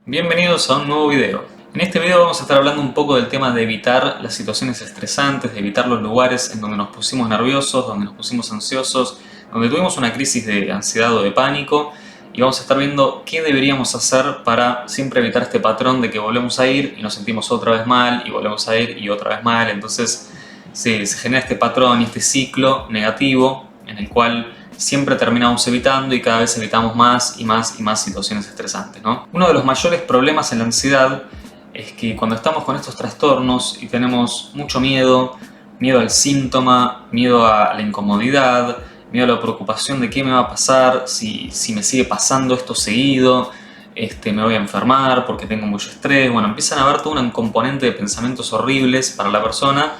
Bienvenidos a un nuevo video. En este video vamos a estar hablando un poco del tema de evitar las situaciones estresantes, de evitar los lugares en donde nos pusimos nerviosos, donde nos pusimos ansiosos, donde tuvimos una crisis de ansiedad o de pánico, y vamos a estar viendo qué deberíamos hacer para siempre evitar este patrón de que volvemos a ir y nos sentimos otra vez mal y volvemos a ir y otra vez mal. Entonces se genera este patrón y este ciclo negativo en el cual siempre terminamos evitando y cada vez evitamos más y más y más situaciones estresantes, ¿no? Uno de los mayores problemas en la ansiedad es que cuando estamos con estos trastornos y tenemos mucho miedo, miedo al síntoma, miedo a la incomodidad, miedo a la preocupación de qué me va a pasar si me sigue pasando esto seguido, me voy a enfermar porque tengo mucho estrés. Bueno, empiezan a haber todo un componente de pensamientos horribles para la persona.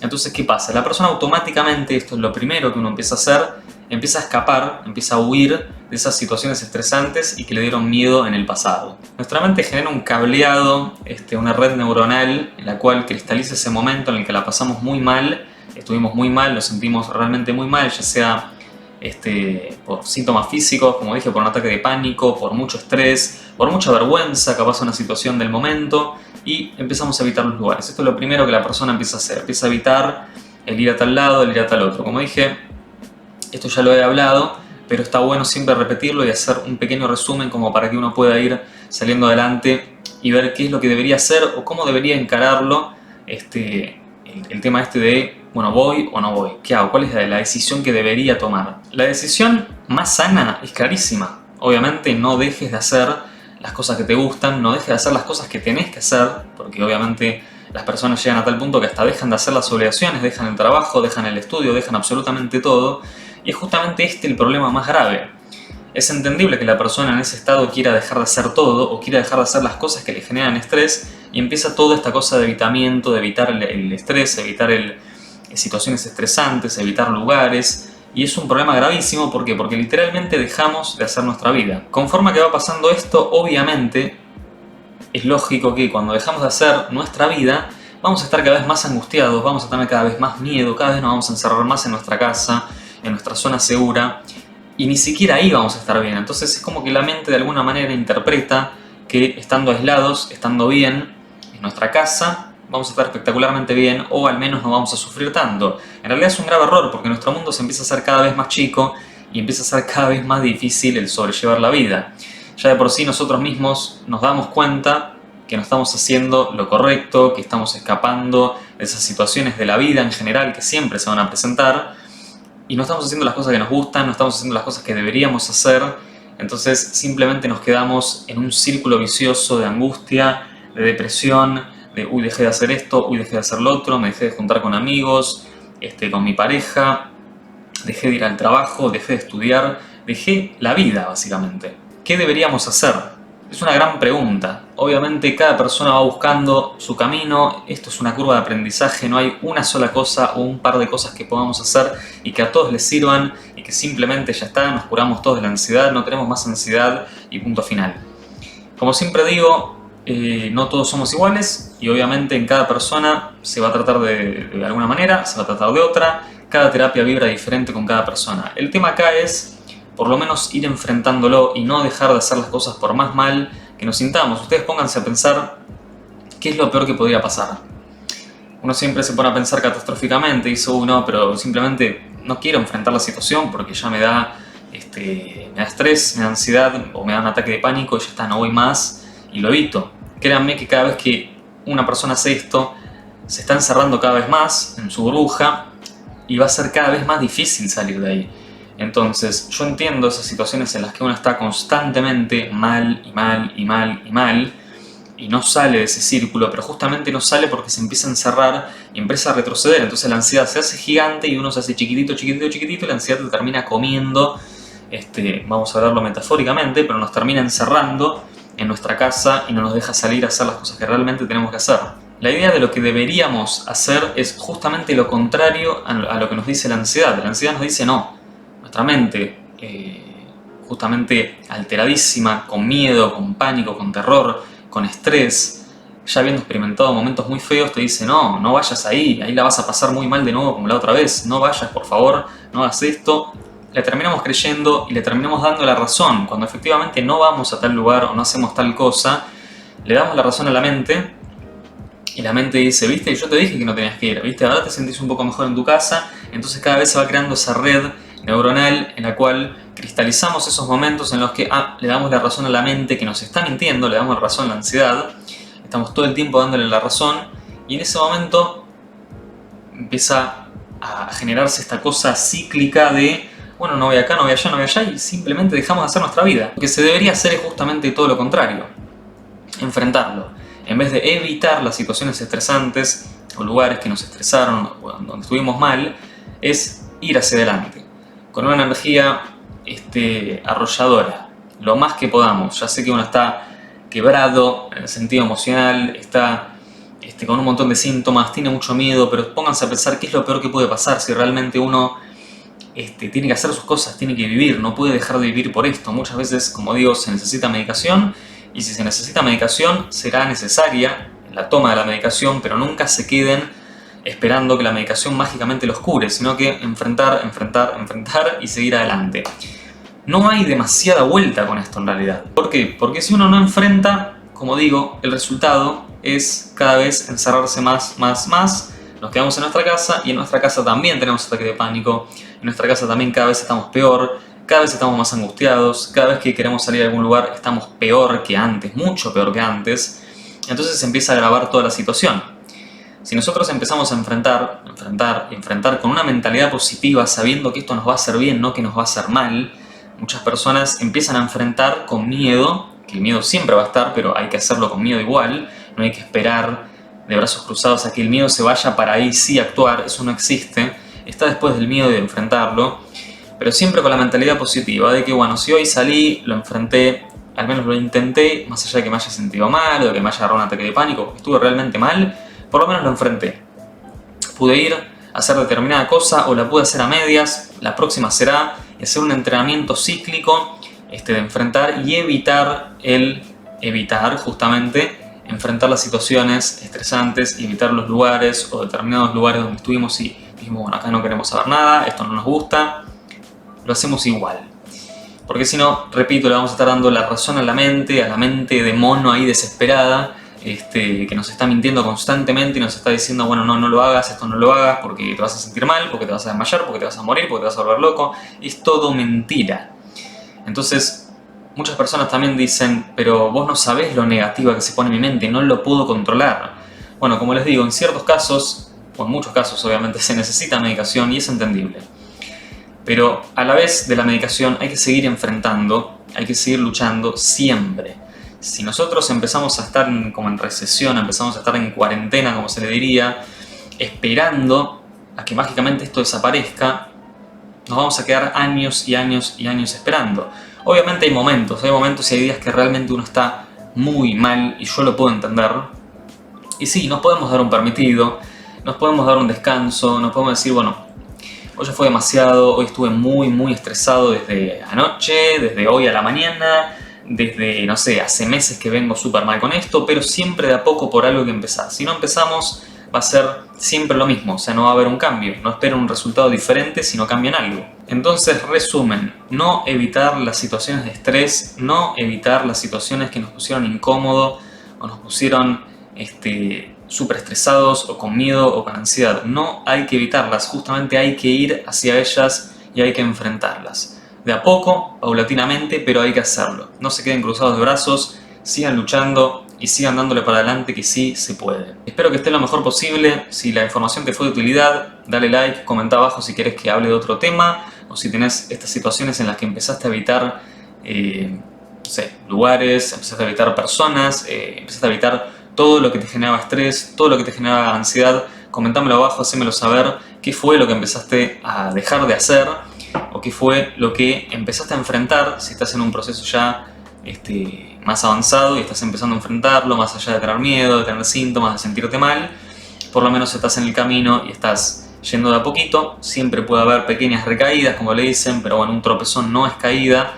Entonces, ¿qué pasa? La persona automáticamente, esto es lo primero que uno empieza a hacer, empieza a escapar, empieza a huir de esas situaciones estresantes y que le dieron miedo en el pasado. Nuestra mente genera un cableado, una red neuronal en la cual cristaliza ese momento en el que la pasamos muy mal, estuvimos muy mal, nos sentimos realmente muy mal, ya sea por síntomas físicos, como dije, por un ataque de pánico, por mucho estrés, por mucha vergüenza, capaz una situación del momento, y empezamos a evitar los lugares. Esto es lo primero que la persona empieza a hacer, empieza a evitar el ir a tal lado, el ir a tal otro. Como dije, esto ya lo he hablado, pero está bueno siempre repetirlo y hacer un pequeño resumen como para que uno pueda ir saliendo adelante y ver qué es lo que debería hacer o cómo debería encararlo el tema de, bueno, ¿voy o no voy? ¿Qué hago? ¿Cuál es la decisión que debería tomar? La decisión más sana es clarísima. Obviamente no dejes de hacer las cosas que te gustan, no dejes de hacer las cosas que tenés que hacer, porque obviamente las personas llegan a tal punto que hasta dejan de hacer las obligaciones, dejan el trabajo, dejan el estudio, dejan absolutamente todo. Y es justamente el problema más grave. Es entendible que la persona en ese estado quiera dejar de hacer todo o quiera dejar de hacer las cosas que le generan estrés y empieza toda esta cosa de evitamiento, de evitar el estrés, evitar situaciones estresantes, evitar lugares. Y es un problema gravísimo, ¿por qué? Porque literalmente dejamos de hacer nuestra vida. Conforme que va pasando esto, obviamente es lógico que cuando dejamos de hacer nuestra vida vamos a estar cada vez más angustiados, vamos a tener cada vez más miedo, cada vez nos vamos a encerrar más en nuestra casa, en nuestra zona segura, y ni siquiera ahí vamos a estar bien. Entonces es como que la mente de alguna manera interpreta que estando aislados, estando bien en nuestra casa, vamos a estar espectacularmente bien, o al menos no vamos a sufrir tanto. En realidad es un grave error, porque nuestro mundo se empieza a hacer cada vez más chico y empieza a ser cada vez más difícil el sobrellevar la vida. Ya de por sí nosotros mismos nos damos cuenta que no estamos haciendo lo correcto, que estamos escapando de esas situaciones de la vida en general que siempre se van a presentar, y no estamos haciendo las cosas que nos gustan, no estamos haciendo las cosas que deberíamos hacer. Entonces simplemente nos quedamos en un círculo vicioso de angustia, de depresión, de uy, dejé de hacer esto, uy, dejé de hacer lo otro, me dejé de juntar con amigos, con mi pareja, dejé de ir al trabajo, dejé de estudiar, dejé la vida básicamente. ¿Qué deberíamos hacer? Es una gran pregunta. Obviamente cada persona va buscando su camino, esto es una curva de aprendizaje, no hay una sola cosa o un par de cosas que podamos hacer y que a todos les sirvan y que simplemente ya está, nos curamos todos de la ansiedad, no tenemos más ansiedad y punto final. Como siempre digo, no todos somos iguales y obviamente en cada persona se va a tratar de alguna manera, se va a tratar de otra, cada terapia vibra diferente con cada persona. El tema acá es por lo menos ir enfrentándolo y no dejar de hacer las cosas por más mal que nos sintamos. Ustedes pónganse a pensar qué es lo peor que podría pasar. Uno siempre se pone a pensar catastróficamente y dice, no, pero simplemente no quiero enfrentar la situación porque ya me da estrés, me da ansiedad o me da un ataque de pánico y ya está, no voy más y lo evito. Créanme que cada vez que una persona hace esto, se está encerrando cada vez más en su burbuja y va a ser cada vez más difícil salir de ahí. Entonces, yo entiendo esas situaciones en las que uno está constantemente mal y mal y mal y mal y no sale de ese círculo, pero justamente no sale porque se empieza a encerrar y empieza a retroceder. Entonces la ansiedad se hace gigante y uno se hace chiquitito, chiquitito, chiquitito y la ansiedad te termina comiendo, vamos a hablarlo metafóricamente, pero nos termina encerrando en nuestra casa y no nos deja salir a hacer las cosas que realmente tenemos que hacer. La idea de lo que deberíamos hacer es justamente lo contrario a lo que nos dice la ansiedad. La ansiedad nos dice no. Nuestra mente, justamente alteradísima, con miedo, con pánico, con terror, con estrés, ya habiendo experimentado momentos muy feos, te dice no, no vayas ahí la vas a pasar muy mal de nuevo como la otra vez, no vayas por favor, no hagas esto. Le terminamos creyendo y le terminamos dando la razón, cuando efectivamente no vamos a tal lugar o no hacemos tal cosa, le damos la razón a la mente y la mente dice, viste, yo te dije que no tenías que ir, viste, ahora te sentís un poco mejor en tu casa. Entonces cada vez se va creando esa red neuronal en la cual cristalizamos esos momentos en los que le damos la razón a la mente que nos está mintiendo, le damos la razón a la ansiedad, estamos todo el tiempo dándole la razón, y en ese momento empieza a generarse esta cosa cíclica de, bueno, no voy acá, no voy allá, no voy allá, y simplemente dejamos de hacer nuestra vida. Lo que se debería hacer es justamente todo lo contrario, enfrentarlo. En vez de evitar las situaciones estresantes o lugares que nos estresaron o donde estuvimos mal, es ir hacia adelante con una energía arrolladora, lo más que podamos. Ya sé que uno está quebrado en el sentido emocional, está con un montón de síntomas, tiene mucho miedo, pero pónganse a pensar qué es lo peor que puede pasar si realmente uno tiene que hacer sus cosas, tiene que vivir, no puede dejar de vivir por esto. Muchas veces, como digo, se necesita medicación, y si se necesita medicación será necesaria la toma de la medicación, pero nunca se queden esperando que la medicación mágicamente los cure, sino que enfrentar y seguir adelante. No hay demasiada vuelta con esto en realidad. ¿Por qué? Porque si uno no enfrenta, como digo, el resultado es cada vez encerrarse más. Nos quedamos en nuestra casa, y en nuestra casa también tenemos ataque de pánico, en nuestra casa también cada vez estamos peor, cada vez estamos más angustiados, cada vez que queremos salir a algún lugar estamos peor que antes, mucho peor que antes. Entonces se empieza a agravar toda la situación. Si nosotros empezamos a enfrentar con una mentalidad positiva, sabiendo que esto nos va a hacer bien, no que nos va a hacer mal, muchas personas empiezan a enfrentar con miedo, que el miedo siempre va a estar, pero hay que hacerlo con miedo igual, no hay que esperar de brazos cruzados a que el miedo se vaya para ahí sí actuar, eso no existe, está después del miedo de enfrentarlo, pero siempre con la mentalidad positiva de que, bueno, si hoy salí, lo enfrenté, al menos lo intenté, más allá de que me haya sentido mal o de que me haya agarrado un ataque de pánico, que estuve realmente mal, por lo menos lo enfrenté. Pude ir a hacer determinada cosa, o la pude hacer a medias, la próxima será hacer un entrenamiento cíclico de enfrentar y evitar justamente enfrentar las situaciones estresantes y evitar los lugares o determinados lugares donde estuvimos y dijimos, bueno, acá no queremos saber nada, esto no nos gusta, lo hacemos igual. Porque si no, repito, le vamos a estar dando la razón a la mente de mono ahí desesperada, que nos está mintiendo constantemente y nos está diciendo, bueno, no lo hagas, esto no lo hagas porque te vas a sentir mal, porque te vas a desmayar, porque te vas a morir, porque te vas a volver loco. Es todo mentira. Entonces, muchas personas también dicen, pero vos no sabés lo negativa que se pone en mi mente, no lo puedo controlar. Bueno, como les digo, en ciertos casos, o en muchos casos obviamente, se necesita medicación y es entendible. Pero a la vez de la medicación hay que seguir enfrentando, hay que seguir luchando siempre. Si nosotros empezamos a estar como en recesión, empezamos a estar en cuarentena, como se le diría, esperando a que mágicamente esto desaparezca, nos vamos a quedar años y años y años esperando. Obviamente hay momentos y hay días que realmente uno está muy mal, y yo lo puedo entender. Y sí, nos podemos dar un permitido, nos podemos dar un descanso, nos podemos decir, bueno, hoy ya fue demasiado, hoy estuve muy estresado desde anoche, desde hoy a la mañana, desde, no sé, hace meses que vengo súper mal con esto, pero siempre de a poco por algo que empezar. Si no empezamos, va a ser siempre lo mismo, o sea, no va a haber un cambio. No esperen un resultado diferente si no cambian algo. Entonces, resumen, no evitar las situaciones de estrés, no evitar las situaciones que nos pusieron incómodo o nos pusieron súper estresados o con miedo o con ansiedad. No hay que evitarlas, justamente hay que ir hacia ellas y hay que enfrentarlas. De a poco, paulatinamente, pero hay que hacerlo. No se queden cruzados de brazos, sigan luchando y sigan dándole para adelante, que sí se puede. Espero que esté lo mejor posible. Si la información te fue de utilidad, dale like, comenta abajo si quieres que hable de otro tema, o si tenés estas situaciones en las que empezaste a evitar no sé, lugares, empezaste a evitar personas, empezaste a evitar todo lo que te generaba estrés, todo lo que te generaba ansiedad. Comentámelo abajo, hacémelo saber qué fue lo que empezaste a dejar de hacer, o qué fue lo que empezaste a enfrentar, si estás en un proceso ya más avanzado y estás empezando a enfrentarlo, más allá de tener miedo, de tener síntomas, de sentirte mal. Por lo menos estás en el camino y estás yendo de a poquito. Siempre puede haber pequeñas recaídas, como le dicen, pero bueno, un tropezón no es caída,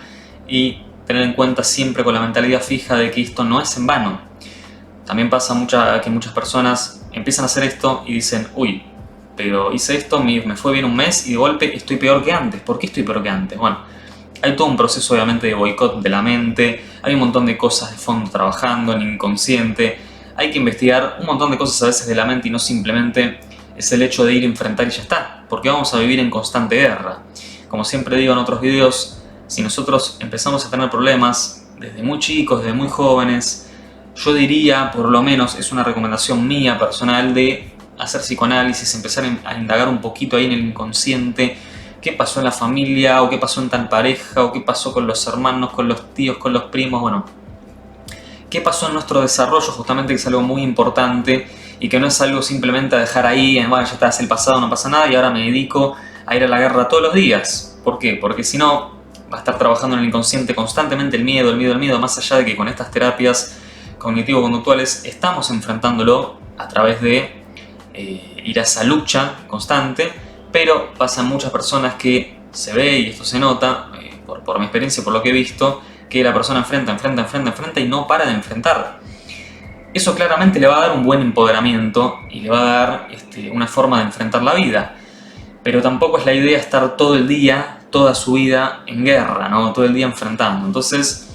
y tener en cuenta siempre con la mentalidad fija de que esto no es en vano. También pasa que muchas personas empiezan a hacer esto y dicen, uy, pero hice esto, me fue bien un mes y de golpe estoy peor que antes. ¿Por qué estoy peor que antes? Bueno, Hay todo un proceso obviamente de boicot de la mente, hay un montón de cosas de fondo trabajando en el inconsciente, hay que investigar un montón de cosas a veces de la mente y no simplemente es el hecho de ir a enfrentar y ya está, porque vamos a vivir en constante guerra. Como siempre digo en otros videos, si nosotros empezamos a tener problemas desde muy chicos, desde muy jóvenes, yo diría, por lo menos es una recomendación mía personal, de hacer psicoanálisis, empezar a indagar un poquito ahí en el inconsciente, qué pasó en la familia, o qué pasó en tal pareja, o qué pasó con los hermanos, con los tíos, con los primos, bueno, qué pasó en nuestro desarrollo, justamente, que es algo muy importante y que no es algo simplemente a dejar ahí, bueno, ya está, es el pasado, no pasa nada y ahora me dedico a ir a la guerra todos los días. ¿Por qué? Porque si no, va a estar trabajando en el inconsciente constantemente el miedo, el miedo, el miedo, más allá de que con estas terapias cognitivo-conductuales estamos enfrentándolo a través de ir a esa lucha constante, pero pasan muchas personas que se ve, y esto se nota, por mi experiencia, por lo que he visto, que la persona enfrenta y no para de enfrentar. Eso claramente le va a dar un buen empoderamiento y le va a dar una forma de enfrentar la vida. Pero tampoco es la idea estar todo el día, toda su vida en guerra, ¿no? Todo el día enfrentando. Entonces,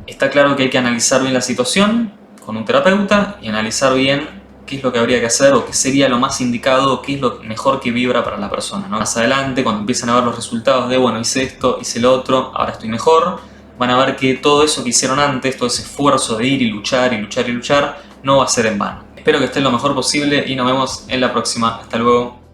está claro que hay que analizar bien la situación con un terapeuta y analizar bien qué es lo que habría que hacer o qué sería lo más indicado o qué es lo mejor que vibra para la persona, ¿no? Más adelante, cuando empiezan a ver los resultados de, bueno, hice esto, hice lo otro, ahora estoy mejor, van a ver que todo eso que hicieron antes, todo ese esfuerzo de ir y luchar y luchar y luchar, no va a ser en vano. Espero que estén lo mejor posible y nos vemos en la próxima. Hasta luego.